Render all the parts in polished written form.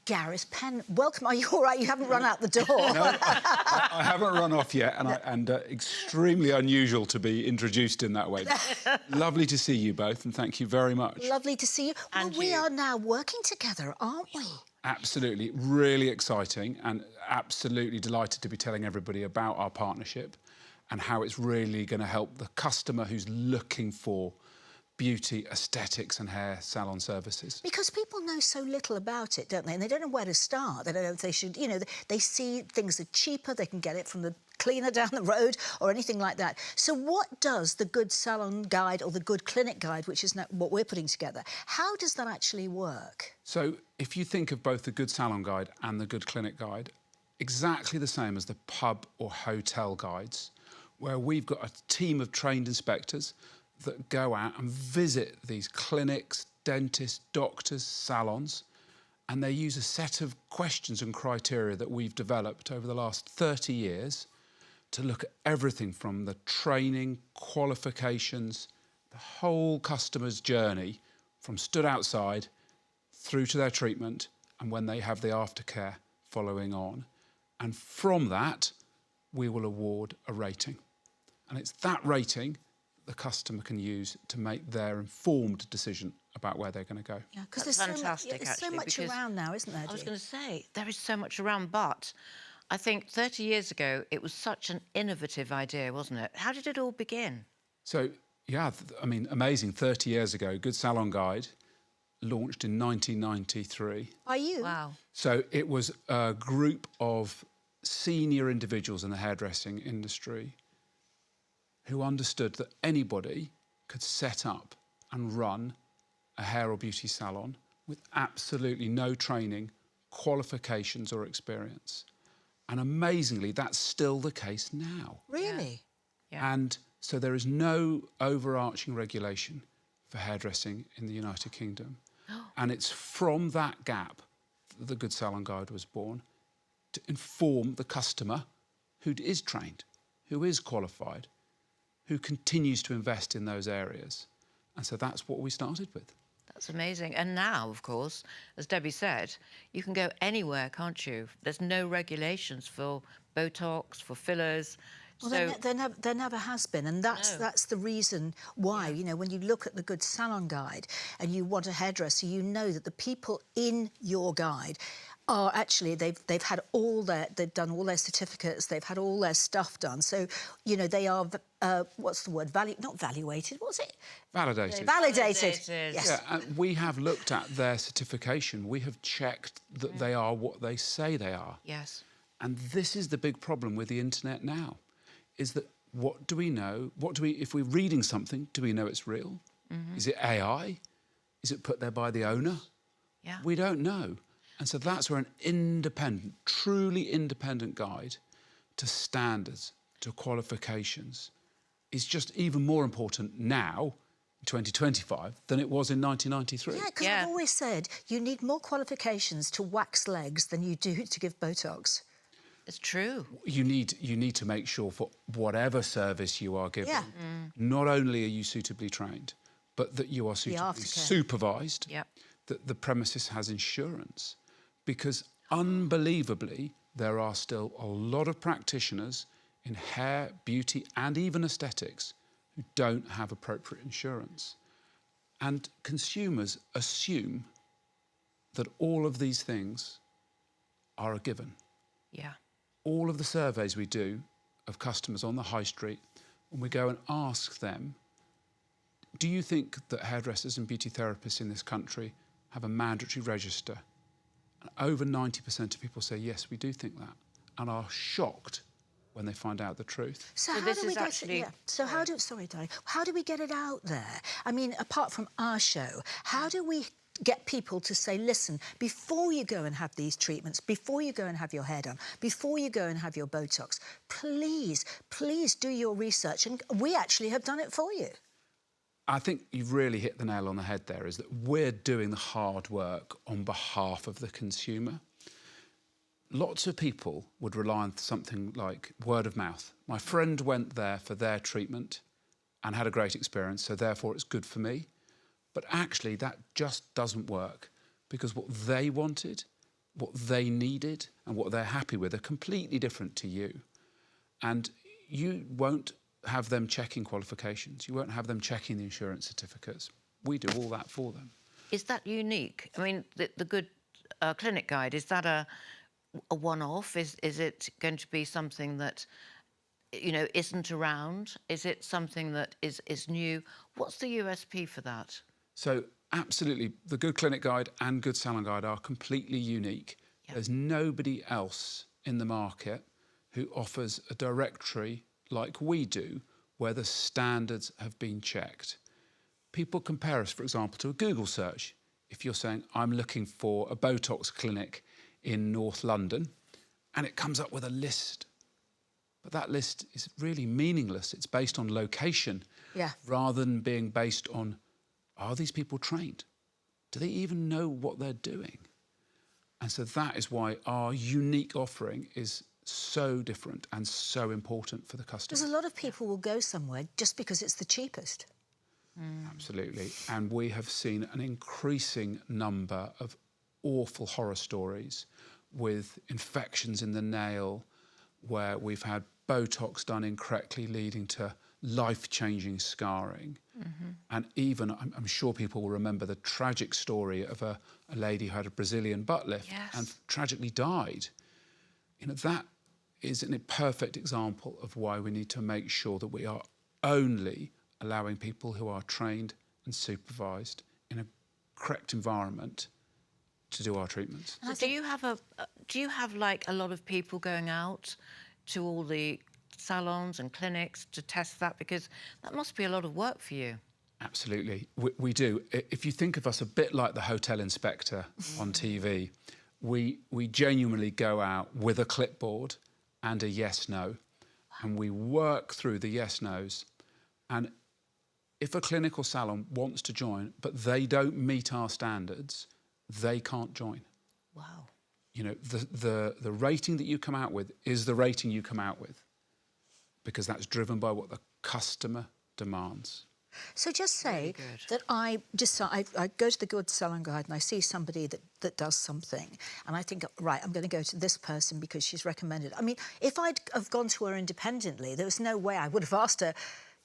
Gareth Penn. Welcome. Are you all right? You haven't run out the door. No, I haven't run off yet, and extremely unusual to be introduced in that way. Lovely to see you both, and thank you very much. Lovely to see you. And we are now working together, aren't we? Absolutely, really exciting, and absolutely delighted to be telling everybody about our partnership and how it's really going to help the customer who's looking for beauty, aesthetics and hair salon services. Because people know so little about it, don't they? And they don't know where to start. They don't know if they should, you know, they see things are cheaper, they can get it from the cleaner down the road or anything like that. So what does the Good Salon Guide or the Good Clinic Guide, which is what we're putting together, how does that actually work? So if you think of both the Good Salon Guide and the Good Clinic Guide, exactly the same as the pub or hotel guides, where we've got a team of trained inspectors that go out and visit these clinics, dentists, doctors, salons, and they use a set of questions and criteria that we've developed over the last 30 years to look at everything from the training, qualifications, the whole customer's journey from stood outside through to their treatment and when they have the aftercare following on. And from that, we will award a rating. And it's that rating the customer can use to make their informed decision about where they're going to go. Yeah, because That's fantastic, there's so much around now, isn't there? I was going to say, there is so much around, but I think 30 years ago, it was such an innovative idea, wasn't it? How did it all begin? So, yeah, I mean, amazing. 30 years ago, Good Salon Guide launched in 1993. By you? Wow. So it was a group of senior individuals in the hairdressing industry who understood that anybody could set up and run a hair or beauty salon with absolutely no training, qualifications or experience. And amazingly, that's still the case now. Really? Yeah. And so there is no overarching regulation for hairdressing in the United Kingdom. And it's from that gap that the Good Salon Guide was born, to inform the customer who is trained, who is qualified, who continues to invest in those areas. And so that's what we started with. That's amazing. And now, of course, as Debbie said, you can go anywhere, can't you? There's no regulations for Botox, for fillers. Well, So there never has been, and that's the reason why, you know, when you look at the Good Salon Guide and you want a hairdresser, you know that the people in your guide are actually, they've had they've done all their certificates, they've had all their stuff done. So, you know, they are, what's the word? Not valuated, what's it? Validated. Validated. Yes. Yeah, and we have looked at their certification. We have checked that they are what they say they are. yes. And this is the big problem with the internet now, is that what do we know? If we're reading something, do we know it's real? Is it AI? Is it put there by the owner? Yeah. We don't know. And so that's where an independent, truly independent guide to standards, to qualifications, is just even more important now, in 2025, than it was in 1993. Yeah, because I've always said you need more qualifications to wax legs than you do to give Botox. It's true. You need to make sure for whatever service you are giving, Yeah. not only are you suitably trained, but that you are suitably aftercare. supervised, Yep. that the premises has insurance. Because unbelievably, there are still a lot of practitioners in hair, beauty and even aesthetics who don't have appropriate insurance. And consumers assume that all of these things are a given. Yeah. All of the surveys we do of customers on the high street, when we go and ask them, do you think that hairdressers and beauty therapists in this country have a mandatory register? And over 90% of people say, yes, we do think that, and are shocked when they find out the truth. So how this do we is get actually... So sorry, darling. How do we get it out there? I mean, apart from our show, how do we get people to say, listen, before you go and have these treatments, before you go and have your hair done, before you go and have your Botox, please do your research, and we actually have done it for you. I think you've really hit the nail on the head there, is that we're doing the hard work on behalf of the consumer. Lots of people would rely on something like word of mouth. My friend went there for their treatment and had a great experience, so therefore it's good for me. But actually that just doesn't work, because what they wanted what they needed and what they're happy with are completely different to you. And you won't have them checking qualifications. You won't have them checking the insurance certificates. We do all that for them. Is that unique? I mean, the Good Clinic Guide, is that a one-off? Is it going to be something that, you know, isn't around? Is it something that is new? What's the USP for that? So absolutely, the Good Clinic Guide and Good Salon Guide are completely unique. Yep. There's nobody else in the market who offers a directory like we do, where the standards have been checked. People compare us, for example, to a Google search. If you're saying, I'm looking for a Botox clinic in North London, and it comes up with a list. But that list is really meaningless. It's based on location, rather than being based on, are these people trained? Do they even know what they're doing? And so that is why our unique offering is so different and so important for the customer. Because a lot of people will go somewhere just because it's the cheapest. Absolutely. And we have seen an increasing number of awful horror stories with infections in the nail, where we've had Botox done incorrectly, leading to life-changing scarring. And even, I'm sure people will remember the tragic story of a lady who had a Brazilian butt lift and tragically died. You know, that is a perfect example of why we need to make sure that we are only allowing people who are trained and supervised in a correct environment to do our treatments. So do you have like a lot of people going out to all the salons and clinics to test that? Because that must be a lot of work for you. Absolutely, we do. If you think of us a bit like the hotel inspector on TV, we genuinely go out with a clipboard and a yes/no, and we work through the yes/nos. And if a clinic or salon wants to join, but they don't meet our standards, they can't join. Wow. You know, the rating that you come out with is the rating you come out with, because that's driven by what the customer demands. So just say that I go to the Good Salon Guide and I see somebody that does something, and I think, right, I'm going to go to this person because she's recommended. I mean, if I'd have gone to her independently, there was no way I would have asked her,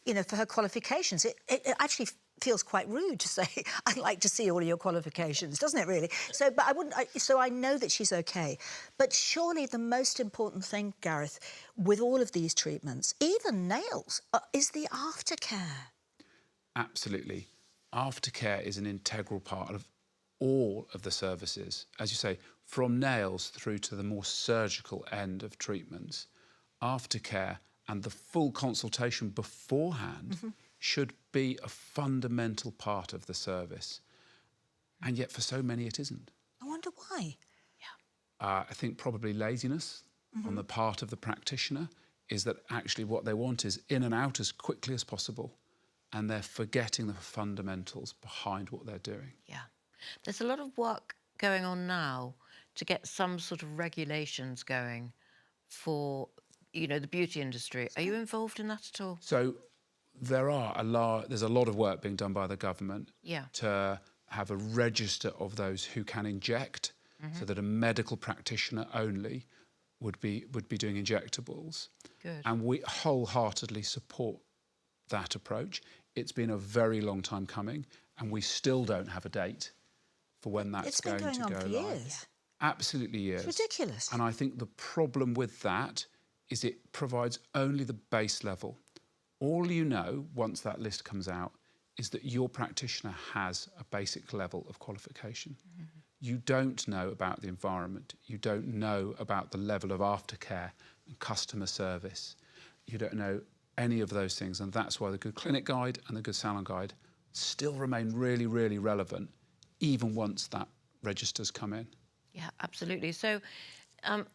you know, for her qualifications. It actually feels quite rude to say, I'd like to see all of your qualifications, doesn't it, really? So, but I wouldn't, so I know that she's okay. But surely the most important thing, Gareth, with all of these treatments, even nails, is the aftercare. Absolutely. Aftercare is an integral part of all of the services. As you say, from nails through to the more surgical end of treatments, aftercare and the full consultation beforehand should be a fundamental part of the service. And yet for so many it isn't. I wonder why. I think probably laziness on the part of the practitioner is that actually what they want is in and out as quickly as possible, and they're forgetting the fundamentals behind what they're doing. Yeah. There's a lot of work going on now to get some sort of regulations going for, you know, the beauty industry. Are you involved in that at all? So there's a lot of work being done by the government to have a register of those who can inject, so that a medical practitioner only would be doing injectables. Good. And we wholeheartedly support that approach. It's been a very long time coming, and we still don't have a date for when that's going to go live. It's been going on for years. Absolutely years. It's ridiculous. And I think the problem with that is it provides only the base level. All you know, once that list comes out, is that your practitioner has a basic level of qualification. You don't know about the environment. You don't know about the level of aftercare and customer service. You don't know any of those things, and that's why the Good Clinic Guide and the Good Salon Guide still remain really, really relevant, even once that register's come in. Yeah, absolutely. So,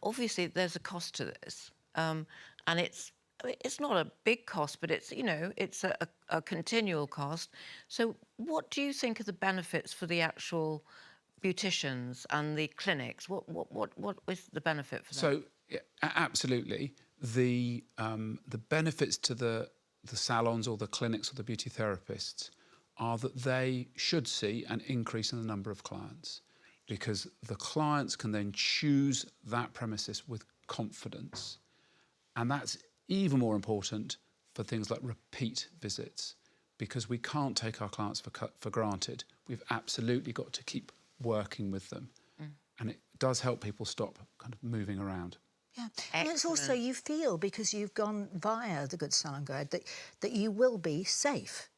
obviously, there's a cost to this, and it's not a big cost, but it's, you know, it's a continual cost. So, what do you think are the benefits for the actual beauticians and the clinics? What is the benefit for them? So, yeah, absolutely. The benefits to the salons or the clinics or the beauty therapists are that they should see an increase in the number of clients. because the clients can then choose that premises with confidence. And that's even more important for things like repeat visits, because we can't take our clients for granted. We've absolutely got to keep working with them. And it does help people stop kind of moving around. Yeah, and it's also, you feel, because you've gone via the Good Salon Guide, that you will be safe.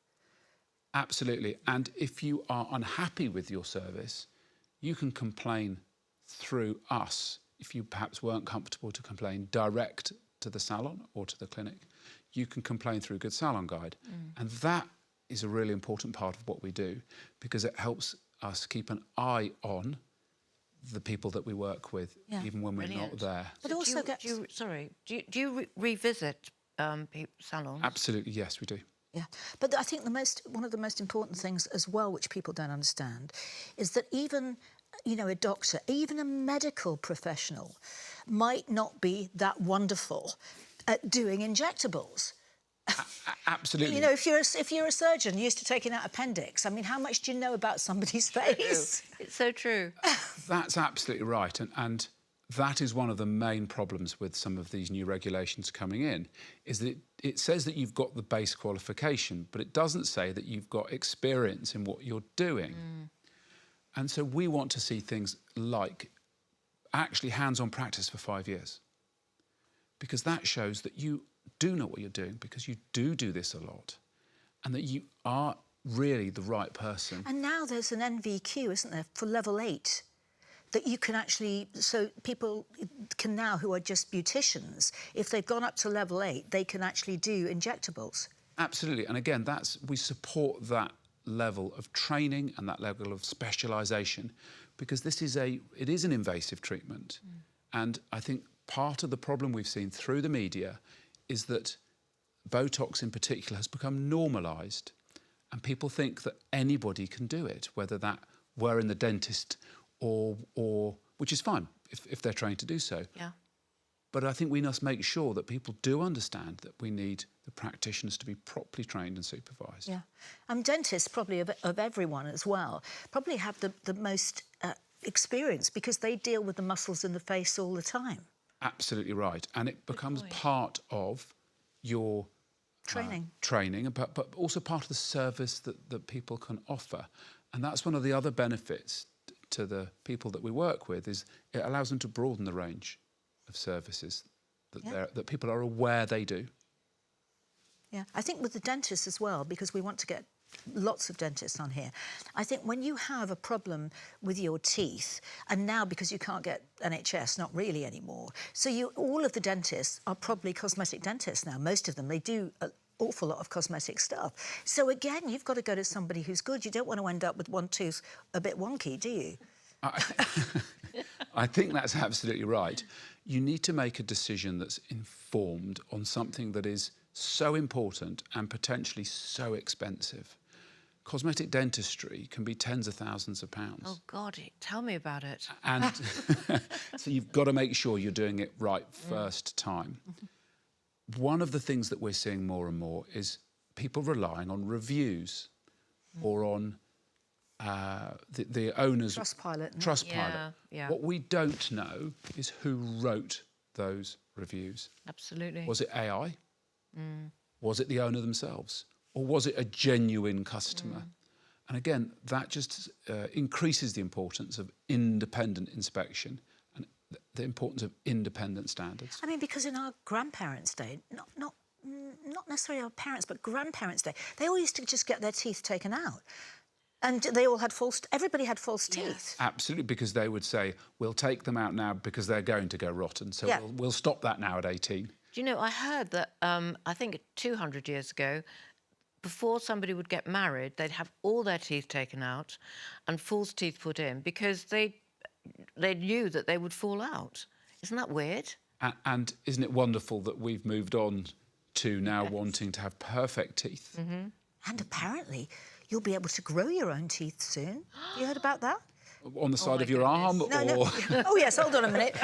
Absolutely. And if you are unhappy with your service, you can complain through us. If you perhaps weren't comfortable to complain direct to the salon or to the clinic, you can complain through Good Salon Guide. And that is a really important part of what we do, because it helps us keep an eye on the people that we work with, even when we're not there. But So also, do you revisit salons? Absolutely, yes, we do. yeah, but I think one of the most important things as well, which people don't understand, is that even, you know, a doctor, even a medical professional, might not be that wonderful at doing injectables. Absolutely. You know, if you're a surgeon used to taking out appendix, I mean, how much do you know about somebody's face? It's so true. That's absolutely right. And that is one of the main problems with some of these new regulations coming in, is that it says that you've got the base qualification, but it doesn't say that you've got experience in what you're doing. And so we want to see things like actually hands-on practice for 5 years, because that shows that you do know what you're doing, because you do this a lot, and that you are really the right person. And now there's an NVQ, isn't there, for level 8, that you can actually, so people can now, who are just beauticians, if they've gone up to level 8, they can actually do injectables. Absolutely. And again, we support that level of training and that level of specialisation, because it is an invasive treatment. And I think part of the problem we've seen through the media is that Botox in particular has become normalised, and people think that anybody can do it, whether that were in the dentist or which is fine if they're trained to do so. Yeah. But I think we must make sure that people do understand that we need the practitioners to be properly trained and supervised. Yeah. Dentists, probably of everyone as well, probably have the most experience, because they deal with the muscles in the face all the time. Absolutely right. And it becomes part of your training, but also part of the service that people can offer. And that's one of the other benefits to the people that we work with, is it allows them to broaden the range of services that people are aware they do. Yeah, I think with the dentists as well, because we want to get lots of dentists on here. I think when you have a problem with your teeth, and now because you can't get NHS, not really anymore, so all of the dentists are probably cosmetic dentists now. Most of them, they do an awful lot of cosmetic stuff. So again, you've got to go to somebody who's good. You don't want to end up with one tooth a bit wonky, do you? I think that's absolutely right. You need to make a decision that's informed on something that is so important and potentially so expensive. Cosmetic dentistry can be tens of thousands of pounds. Oh, God, tell me about it. And so you've got to make sure you're doing it right first time. One of the things that we're seeing more and more is people relying on reviews or on the owner's... Trustpilot. Trustpilot. Yeah. What we don't know is who wrote those reviews. Absolutely. Was it AI? Was it the owner themselves? Or was it a genuine customer? And again, that just increases the importance of independent inspection and the importance of independent standards. I mean, because in our grandparents' day, not necessarily our parents, but grandparents' day, they all used to just get their teeth taken out. And they all had everybody had false teeth. Absolutely, because they would say, we'll take them out now because they're going to go rotten, so we'll stop that now at 18. Do you know, I heard that, I think 200 years ago, before somebody would get married, they'd have all their teeth taken out and false teeth put in, because they knew that they would fall out. Isn't that weird? And isn't it wonderful that we've moved on to now wanting to have perfect teeth? And apparently, you'll be able to grow your own teeth soon. You heard about that? on the side my of your arm, goodness. No, or no. Oh yes, hold on a minute.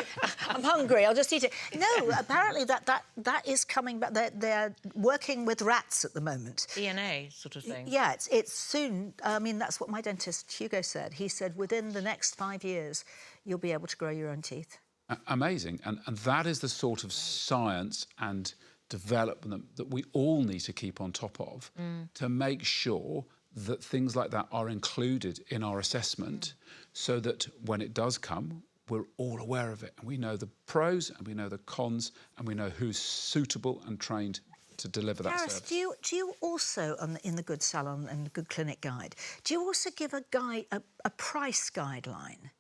I'm hungry. I'll just eat it. No, apparently that is coming back. They're working with rats at the moment. DNA sort of thing. Yeah, it's soon. I mean, that's what my dentist Hugo said. He said within the next 5 years, you'll be able to grow your own teeth. amazing. And that is the sort of science and development that we all need to keep on top of to make sure that things like that are included in our assessment so that when it does come, we're all aware of it and we know the pros and we know the cons and we know who's suitable and trained to deliver that Gareth, service. do you also, in the Good Salon and the Good Clinic Guide, do you also give a price guideline?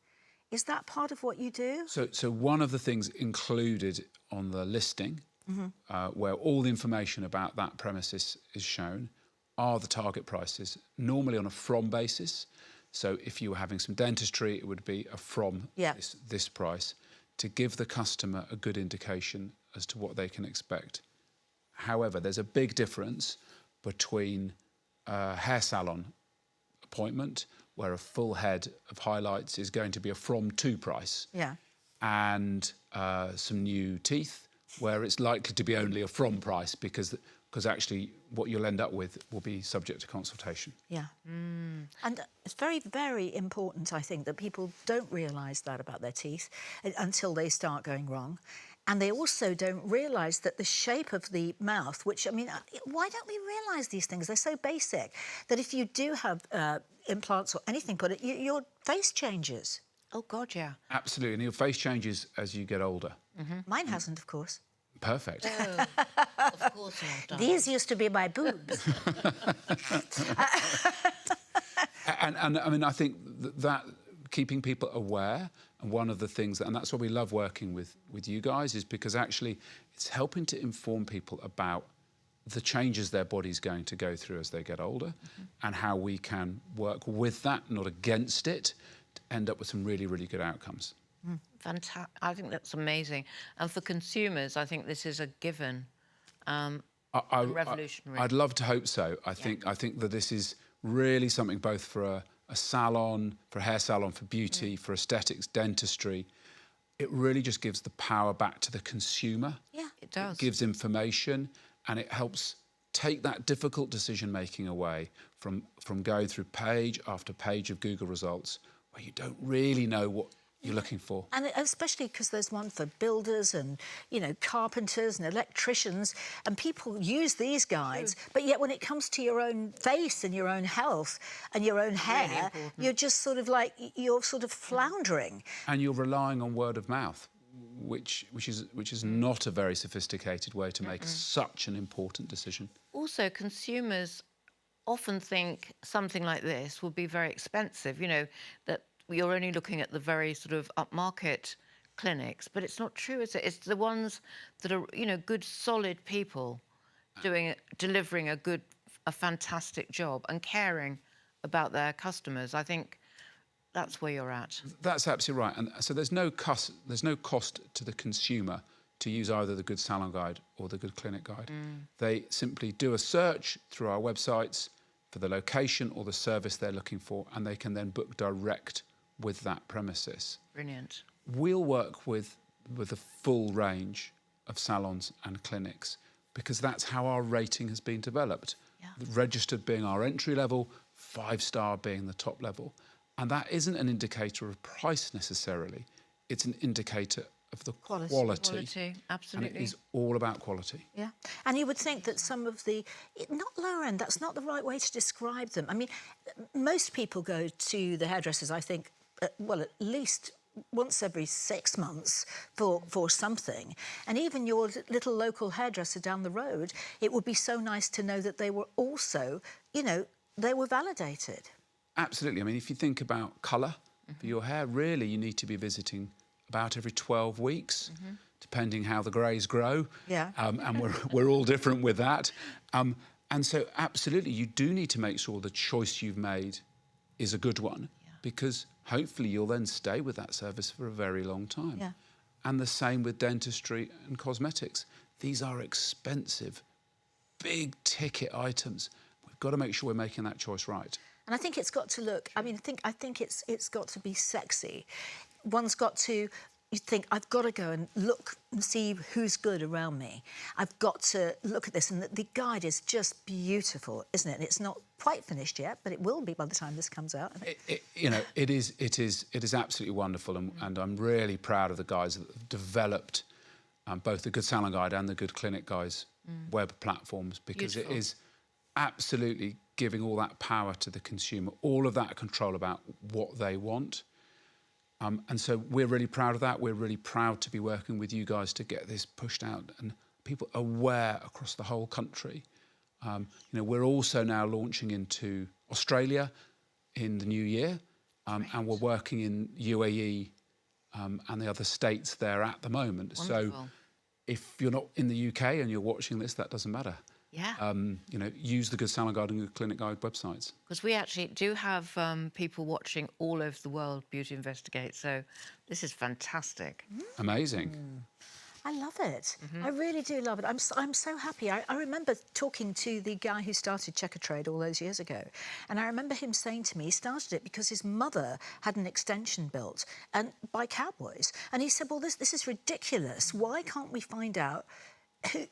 Is that part of what you do? So one of the things included on the listing, where all the information about that premises is shown, are the target prices, normally on a from basis. So if you were having some dentistry, it would be a from this price, to give the customer a good indication as to what they can expect. However, there's a big difference between a hair salon appointment, where a full head of highlights is going to be a from to price, and some new teeth, where it's likely to be only a from price because actually what you'll end up with will be subject to consultation. Yeah. And it's very, very important, I think, that people don't realise that about their teeth until they start going wrong. And they also don't realise that the shape of the mouth, which, I mean, why don't we realise these things? They're so basic that if you do have implants or anything put in, your face changes. Oh, God, yeah. Absolutely, and your face changes as you get older. Mine hasn't, of course. Perfect. Oh, of course not. These used to be my boobs. And I mean, I think that keeping people aware, and one of the things, and that's why we love working with you guys, is because actually it's helping to inform people about the changes their body's going to go through as they get older, and how we can work with that, not against it, to end up with some really, really good outcomes. Fantastic. I think that's amazing. And for consumers, I think this is a given. Revolutionary. I'd love to hope so. I think that this is really something both for a salon, for a hair salon, for beauty, for aesthetics, dentistry. It really just gives the power back to the consumer. Yeah, it does. It gives information and it helps take that difficult decision-making away from going through page after page of Google results where you don't really know what you're looking for. And especially because there's one for builders and, you know, carpenters and electricians, and people use these guides, but yet when it comes to your own face and your own health and your own hair, you're just sort of like, you're sort of floundering. And you're relying on word of mouth, which is not a very sophisticated way to make such an important decision. Also, consumers often think something like this will be very expensive, you know, that you're only looking at the very sort of upmarket clinics, but it's not true, is it? It's the ones that are, you know, good, solid people delivering a fantastic job and caring about their customers. I think that's where you're at. That's absolutely right. And so there's no cost to the consumer to use either the Good Salon Guide or the Good Clinic Guide. They simply do a search through our websites for the location or the service they're looking for, and they can then book direct with that premises. Brilliant. We'll work with a full range of salons and clinics because that's how our rating has been developed. Registered being our entry level, 5-star being the top level. And that isn't an indicator of price necessarily. It's an indicator of the quality. Quality, absolutely. And it is all about quality. Yeah. And you would think that some of the, not lower end, that's not the right way to describe them. I mean, most people go to the hairdressers, I think, well, at least once every 6 months for something. And even your little local hairdresser down the road, it would be so nice to know that they were also, you know, they were validated. Absolutely. I mean, if you think about colour for your hair, really you need to be visiting about every 12 weeks, depending how the greys grow. Yeah. And we're all different with that. And so, absolutely, you do need to make sure the choice you've made is a good one, because hopefully you'll then stay with that service for a very long time. Yeah. And the same with dentistry and cosmetics. These are expensive, big-ticket items. We've got to make sure we're making that choice right. And I think it's got to look. I mean, I think it's got to be sexy. One's got to. You think, I've got to go and look and see who's good around me. I've got to look at this. And the guide is just beautiful, isn't it? And it's not quite finished yet, but it will be by the time this comes out. It is absolutely wonderful. And I'm really proud of the guys that have developed both the Good Salon Guide and the Good Clinic Guide's web platforms, because Beautiful. it is absolutely giving all that power to the consumer, all of that control about what they want. And so we're really proud of that. We're really proud to be working with you guys to get this pushed out and people aware across the whole country. We're also now launching into Australia in the new year, and we're working in UAE and the other states there at the moment. Wonderful. So if you're not in the UK and you're watching this, that doesn't matter. Yeah. Use the Good Salon Guide and Good Clinic Guide websites. Because we actually do have people watching all over the world Beauty Investigate, so this is fantastic. Amazing. I love it. I really do love it. I'm so happy. I remember talking to the guy who started Checker Trade all those years ago, and I remember him saying to me he started it because his mother had an extension built and by cowboys, and he said, well, this is ridiculous. Why can't we find out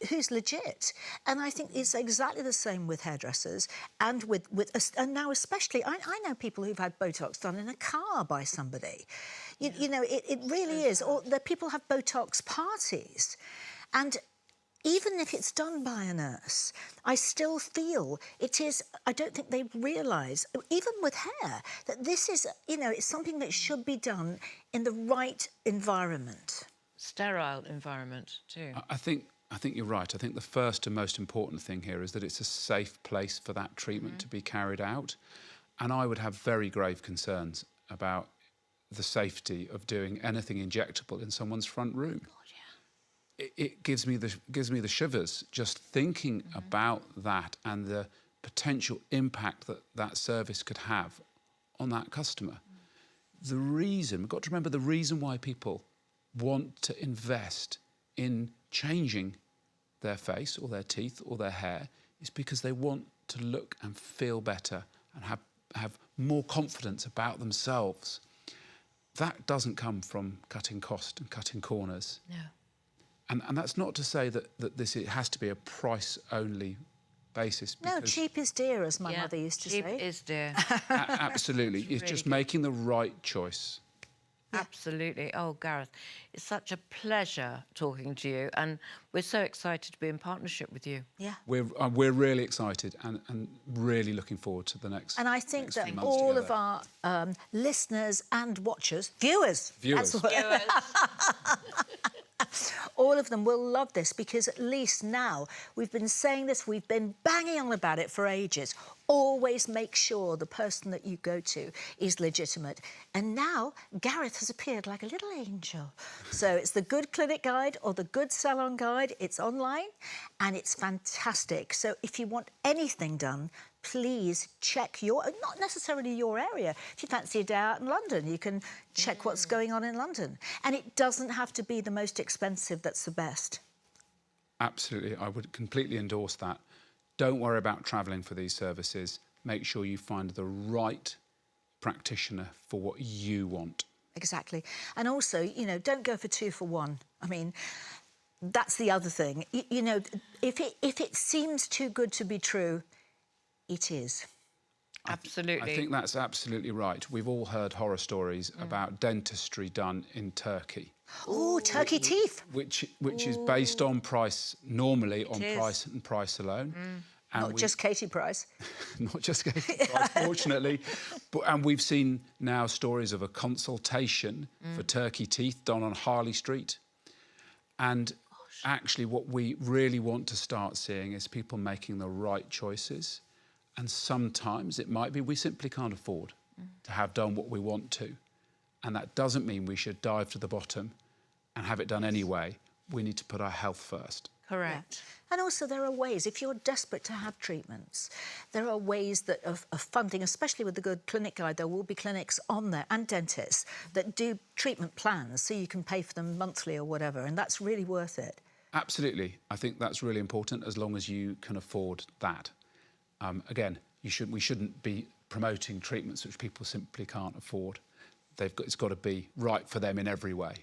who's legit? And I think it's exactly the same with hairdressers and and now especially I know people who've had Botox done in a car by somebody. It really is. Or the people have Botox parties, and even if it's done by a nurse, I still feel it is. I don't think they realise, even with hair, that this is it's something that should be done in the right environment. Sterile environment too. I think you're right. I think the first and most important thing here is that it's a safe place for that treatment to be carried out. And I would have very grave concerns about the safety of doing anything injectable in someone's front room. God, yeah. It gives me the shivers just thinking about that and the potential impact that service could have on that customer. We've got to remember the reason why people want to invest in changing their face or their teeth or their hair is because they want to look and feel better and have more confidence about themselves. That doesn't come from cutting cost and cutting corners. No. And that's not to say that it has to be a price-only basis. No, cheap is dear, as my mother used to say. Cheap is dear. Absolutely. It's really just good. making the right choice. Absolutely. Oh, Gareth, it's such a pleasure talking to you, and we're so excited to be in partnership with you. Yeah. We're really excited and really looking forward to the next. And I think next that few months all together. of our listeners and watchers, viewers. That's what- all of them will love this, because at least now we've been saying this, we've been banging on about it for ages. Always make sure the person that you go to is legitimate. And now Gareth has appeared like a little angel. So it's the Good Clinic Guide or the Good Salon Guide. It's online and it's fantastic. So if you want anything done, please check not necessarily your area. If you fancy a day out in London, you can check what's going on in London. And it doesn't have to be the most expensive that's the best. Absolutely, I would completely endorse that. Don't worry about travelling for these services. Make sure you find the right practitioner for what you want. Exactly. And also, don't go for 2 for 1. I mean, that's the other thing. If it seems too good to be true, it is. Absolutely. I think that's absolutely right. We've all heard horror stories about dentistry done in Turkey. Oh, turkey teeth. Which is based on price, normally on is. price and price alone. Not just Katie Price. Not just Katie Price, fortunately. And we've seen now stories of a consultation for turkey teeth done on Harley Street. And actually what we really want to start seeing is people making the right choices. And sometimes it might be we simply can't afford to have done what we want to. And that doesn't mean we should dive to the bottom and have it done anyway. We need to put our health first. Correct. Yeah. And also there are ways, if you're desperate to have treatments, there are ways of funding, especially with the Good Clinic Guide. There will be clinics on there and dentists that do treatment plans so you can pay for them monthly or whatever, and that's really worth it. Absolutely. I think that's really important as long as you can afford that. Again, we shouldn't be promoting treatments which people simply can't afford. It's got to be right for them in every way.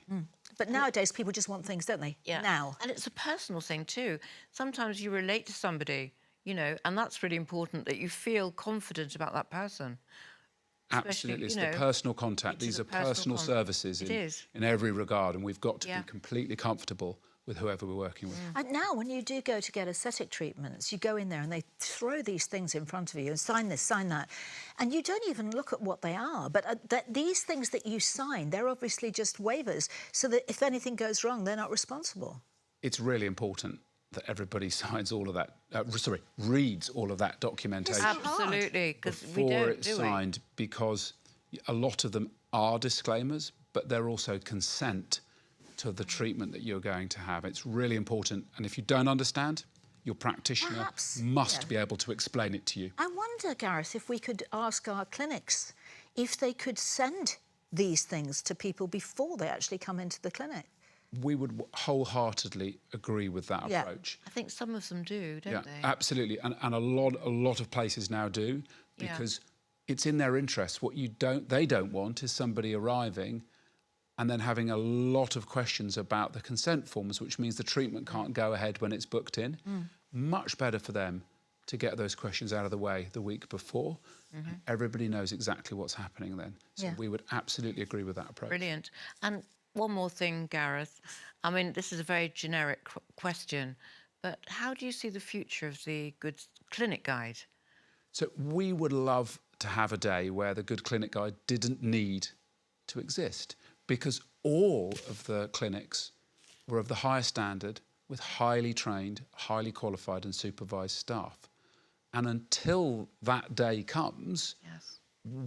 But nowadays, people just want things, don't they? Yeah. Now. And it's a personal thing too. Sometimes you relate to somebody, you know, and that's really important, that you feel confident about that person. Absolutely, it's you know, the personal contact. it is These a are personal services in every regard, and we've got to be completely comfortable with whoever we're working with. And now, when you do go to get aesthetic treatments, you go in there and they throw these things in front of you and sign this, sign that, and you don't even look at what they are. But these things that you sign, they're obviously just waivers, so that if anything goes wrong, they're not responsible. It's really important that everybody signs all of that, reads all of that documentation. Absolutely, because we before don't it's do signed, because a lot of them are disclaimers, but they're also consent to the treatment that you're going to have. It's really important, and if you don't understand, your practitioner must be able to explain it to you. I wonder, Gareth, if we could ask our clinics if they could send these things to people before they actually come into the clinic. We would wholeheartedly agree with that approach. I think some of them do, don't they? Absolutely, and a lot of places now do, because it's in their interest. What they don't want is somebody arriving and then having a lot of questions about the consent forms, which means the treatment can't go ahead when it's booked in. Much better for them to get those questions out of the way the week before. Everybody knows exactly what's happening then. So we would absolutely agree with that approach. Brilliant. And one more thing, Gareth. I mean, this is a very generic question, but how do you see the future of the Good Clinic Guide? So we would love to have a day where the Good Clinic Guide didn't need to exist, because all of the clinics were of the highest standard, with highly trained, highly qualified and supervised staff. And until that day comes,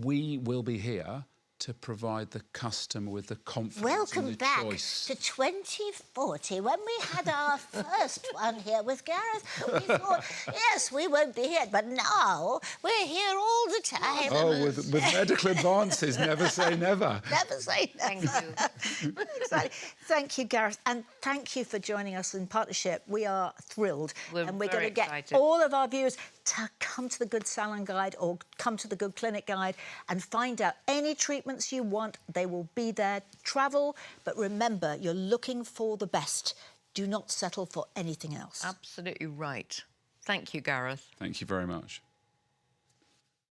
we will be here to provide the customer with the confidence and the choice. Welcome back to 2040, when we had our first one here with Gareth. We thought, yes, we won't be here, but now we're here all the time. Oh, with medical advances, never say never. Never say never. Thank you. Exactly. Thank you, Gareth, and thank you for joining us in partnership. We are thrilled, and we're going to get all of our viewers to come to the Good Salon Guide or come to the Good Clinic Guide and find out any treatments you want. They will be there. Travel, but remember, you're looking for the best. Do not settle for anything else. Absolutely right. Thank you, Gareth. Thank you very much.